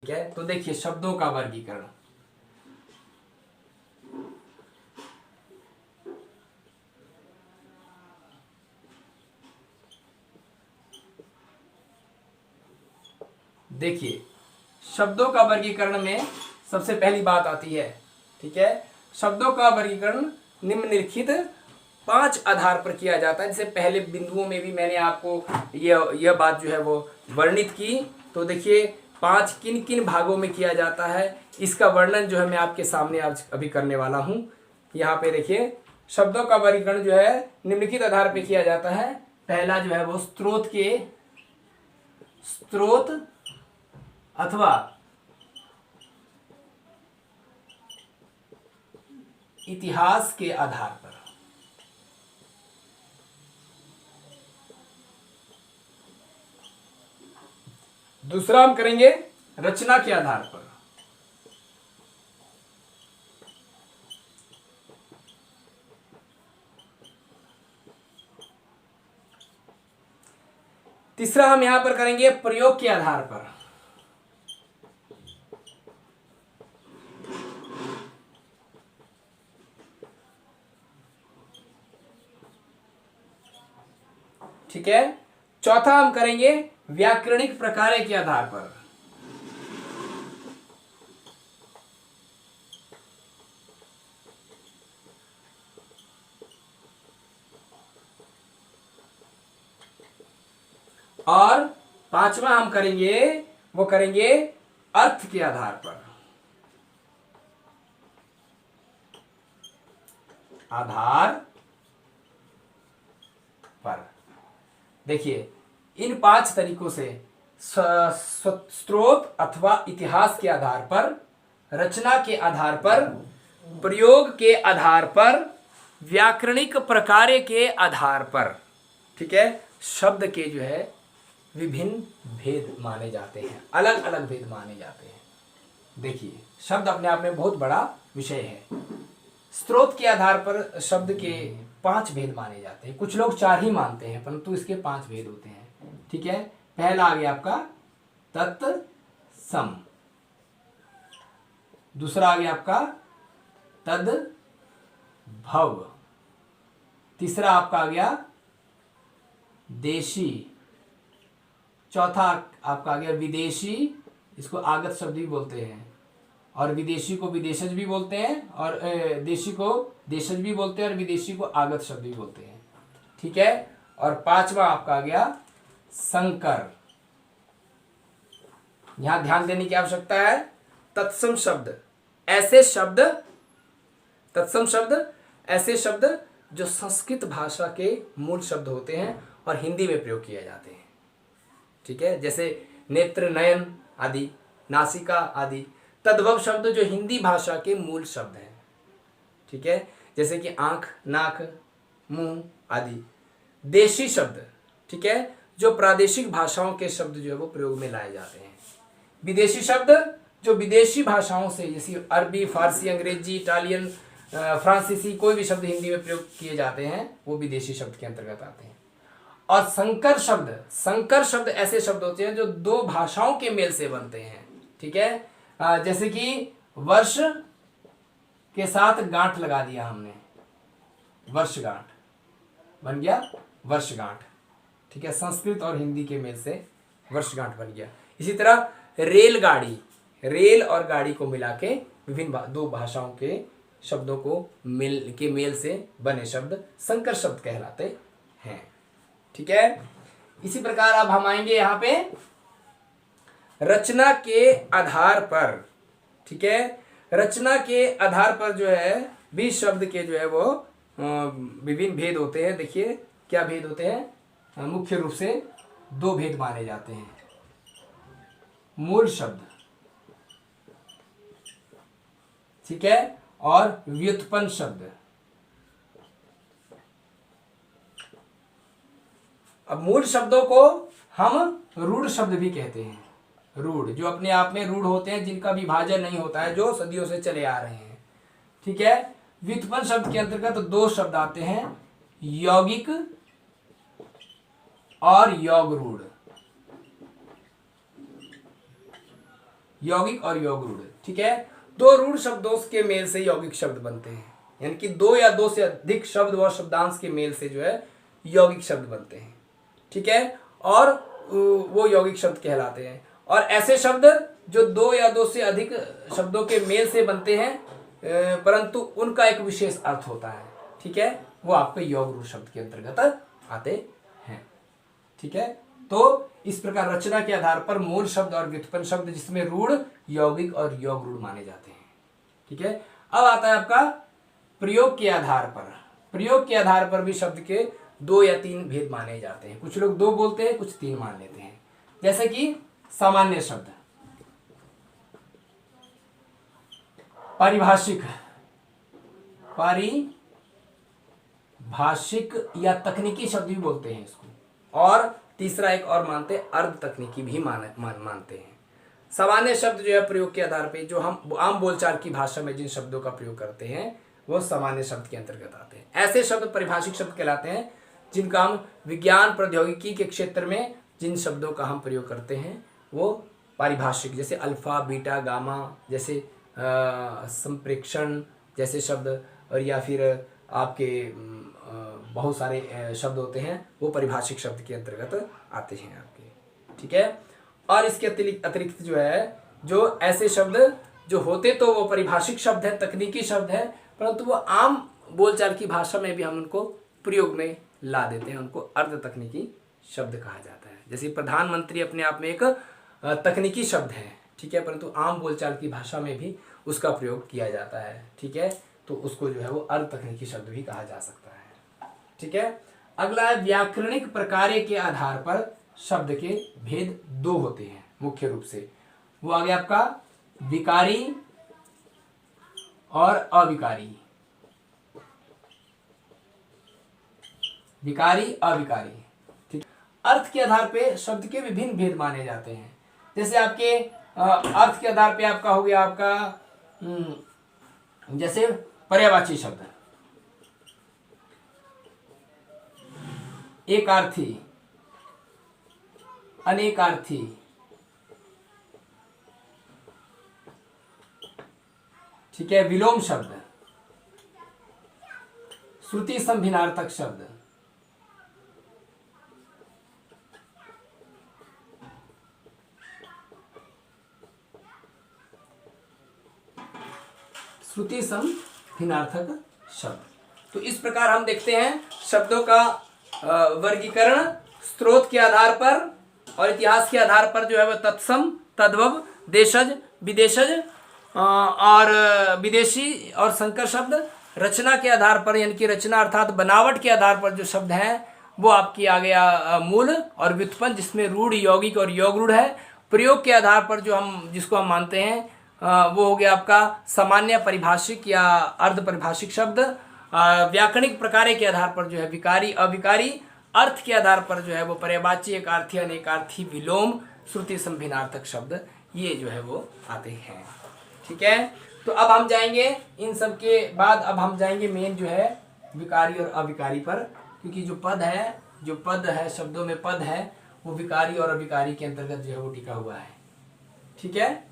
ठीक है, तो देखिए शब्दों का वर्गीकरण। देखिए शब्दों का वर्गीकरण में सबसे पहली बात आती है, ठीक है, शब्दों का वर्गीकरण निम्नलिखित 5 आधार पर किया जाता है। जैसे पहले बिंदुओं में भी मैंने आपको यह बात जो है वो वर्णित की। तो देखिए 5 किन किन भागों में किया जाता है, इसका वर्णन जो है मैं आपके सामने आज अभी करने वाला हूँ। यहाँ पे देखिए शब्दों का वर्गीकरण जो है निम्नलिखित आधार पर किया जाता है। पहला जो है वो स्रोत अथवा इतिहास के आधार पर। दूसरा हम करेंगे रचना के आधार पर। तीसरा हम यहां पर करेंगे प्रयोग के आधार पर। ठीक है, चौथा हम करेंगे व्याकरणिक प्रकार्य के आधार पर। और पांचवा हम करेंगे अर्थ के आधार पर। देखिए इन 5 तरीकों से स्रोत अथवा इतिहास के आधार पर, रचना के आधार पर, प्रयोग के आधार पर, व्याकरणिक प्रकार्य के आधार पर, ठीक है, शब्द के जो है विभिन्न भेद माने जाते हैं, अलग अलग भेद माने जाते हैं। देखिए शब्द अपने आप में बहुत बड़ा विषय है। स्रोत के आधार पर शब्द के 5 भेद माने जाते हैं। कुछ लोग 4 ही मानते हैं, परंतु इसके 5 भेद होते हैं। ठीक है, पहला आ गया आपका तत्सम, दूसरा आ गया आपका तद्भव, तीसरा आपका आ गया देशी, चौथा आपका आ गया विदेशी, इसको आगत शब्द भी बोलते हैं, और विदेशी को विदेशज भी बोलते हैं, और देशी को देशज भी बोलते हैं, और विदेशी को आगत शब्द भी बोलते हैं। ठीक है, और पांचवा आपका आ गया संकर। यहां ध्यान देने की आवश्यकता है, तत्सम शब्द ऐसे शब्द जो संस्कृत भाषा के मूल शब्द होते हैं और हिंदी में प्रयोग किए जाते हैं। ठीक है, जैसे नेत्र, नयन आदि, नासिका आदि। तद्भव शब्द जो हिंदी भाषा के मूल शब्द हैं। ठीक है, जैसे कि आंख, नाक, मुंह आदि। देशी शब्द, ठीक है, जो प्रादेशिक भाषाओं के शब्द जो है वो प्रयोग में लाए जाते हैं। विदेशी शब्द जो विदेशी भाषाओं से, जैसे अरबी, फारसी, अंग्रेजी, इटालियन, फ्रांसीसी, कोई भी शब्द हिंदी में प्रयोग किए जाते हैं वो विदेशी शब्द के अंतर्गत आते हैं। और संकर शब्द ऐसे शब्द होते हैं जो 2 भाषाओं के मेल से बनते हैं। ठीक है, जैसे कि वर्ष के साथ गांठ लगा दिया हमने, वर्षगांठ बन गया वर्षगांठ। ठीक है, संस्कृत और हिंदी के मेल से वर्षगांठ बन गया। इसी तरह रेल और गाड़ी को मिला के विभिन्न 2 भाषाओं के शब्दों को मेल से बने शब्द संकर शब्द कहलाते हैं। ठीक है, इसी प्रकार अब हम आएंगे यहाँ पे रचना के आधार पर। ठीक है, रचना के आधार पर जो है 20 शब्द के जो है वो विभिन्न भेद होते हैं। देखिए क्या भेद होते हैं, मुख्य रूप से 2 भेद माने जाते हैं। मूल शब्द, ठीक है, और व्युत्पन्न शब्द। अब मूल शब्दों को हम रूढ़ शब्द भी कहते हैं। रूढ़ जो अपने आप में रूढ़ होते हैं, जिनका विभाजन नहीं होता है, जो सदियों से चले आ रहे हैं। ठीक है, व्युत्पन्न शब्द के अंतर्गत 2 शब्द आते हैं, यौगिक और योग रूढ़। यौगिक और योग रूढ़, ठीक है। दो रूढ़ शब्दों के मेल से यौगिक शब्द बनते हैं, यानी कि दो या दो से अधिक शब्द व शब्दांश के मेल से जो है यौगिक शब्द बनते हैं, ठीक है, और वो यौगिक शब्द कहलाते हैं। और ऐसे शब्द जो दो या दो से अधिक शब्दों के मेल से बनते हैं परंतु उनका एक विशेष अर्थ होता है, ठीक है, वो आपके योग रूढ़ शब्द के अंतर्गत आते हैं, ठीक है। तो इस प्रकार रचना के आधार पर मूल शब्द और व्युत्पन्न शब्द जिसमें रूढ़, यौगिक और योग रूढ़ माने जाते हैं, ठीक है। अब आता है आपका प्रयोग के आधार पर। प्रयोग के आधार पर भी शब्द के दो या तीन भेद माने जाते हैं, कुछ लोग दो बोलते हैं, कुछ तीन मान लेते हैं। जैसे कि सामान्य शब्द, पारिभाषिक, पारिभाषिक या तकनीकी शब्द भी बोलते हैं इसको, और तीसरा एक और मानते हैं अर्ध तकनीकी भी मानते हैं। सामान्य शब्द जो है प्रयोग के आधार पे जो हम आम बोलचाल की भाषा में जिन शब्दों का प्रयोग करते हैं वो सामान्य शब्द के अंतर्गत आते हैं। ऐसे शब्द परिभाषिक शब्द कहलाते हैं जिनका हम विज्ञान प्रौद्योगिकी के क्षेत्र में जिन शब्दों का हम प्रयोग करते हैं वो पारिभाषिक, जैसे अल्फा, बीटा, गामा जैसे संप्रेक्षण जैसे शब्द, और या फिर आपके बहुत सारे शब्द होते हैं वो परिभाषिक शब्द के अंतर्गत आते हैं आपके, ठीक है। और इसके अतिरिक्त जो है जो ऐसे शब्द जो होते तो वो परिभाषिक शब्द है, तकनीकी शब्द है, परंतु वो आम बोलचाल की भाषा में भी हम उनको प्रयोग में ला देते हैं, उनको अर्ध तकनीकी शब्द कहा जाता है। जैसे प्रधानमंत्री अपने आप में एक तकनीकी शब्द है, ठीक है, परंतु आम बोलचाल की भाषा में भी उसका प्रयोग किया जाता है, ठीक है, तो उसको जो है वो अर्ध तकनीकी शब्द भी कहा जा सकता है, ठीक है। अगला है व्याकरणिक प्रकार्य के आधार पर शब्द के भेद दो होते हैं मुख्य रूप से, वो आ गया आपका विकारी और अविकारी। विकारी, अविकारी, ठीक। अर्थ के आधार पे शब्द के विभिन्न भेद माने जाते हैं। जैसे आपके अर्थ के आधार पे आपका हो गया आपका जैसे पर्यायवाची शब्द, एकार्थी, अनेकार्थी, ठीक है, विलोम शब्द, श्रुति संभिन्नार्थक शब्द, श्रुति संभिन्नार्थक शब्द। तो इस प्रकार हम देखते हैं शब्दों का वर्गीकरण स्रोत के आधार पर और इतिहास के आधार पर जो है वह तत्सम, तद्भव, देशज, विदेशज और विदेशी और संकर शब्द, रचना के आधार पर यानी कि रचना अर्थात बनावट के आधार पर जो शब्द हैं वो आपकी आ गया मूल और व्युत्पन्न जिसमें रूढ़, यौगिक और योग रूढ़ है। प्रयोग के आधार पर जो हम जिसको हम मानते हैं वो हो गया आपका सामान्य, परिभाषिक या अर्ध परिभाषिक शब्द। व्याकरणिक प्रकार के आधार पर जो है विकारी, अविकारी। अर्थ के आधार पर जो है वो पर्यायवाची, एकार्थी, अनेकार्थी, विलोम, श्रुति संभिन्नार्थक शब्द ये जो है वो आते हैं, ठीक है। तो अब हम जाएंगे इन सब के बाद अब हम जाएंगे मेन जो है विकारी और अविकारी पर, क्योंकि जो पद है शब्दों में पद है वो विकारी और अविकारी के अंतर्गत जो है वो टिका हुआ है, ठीक है।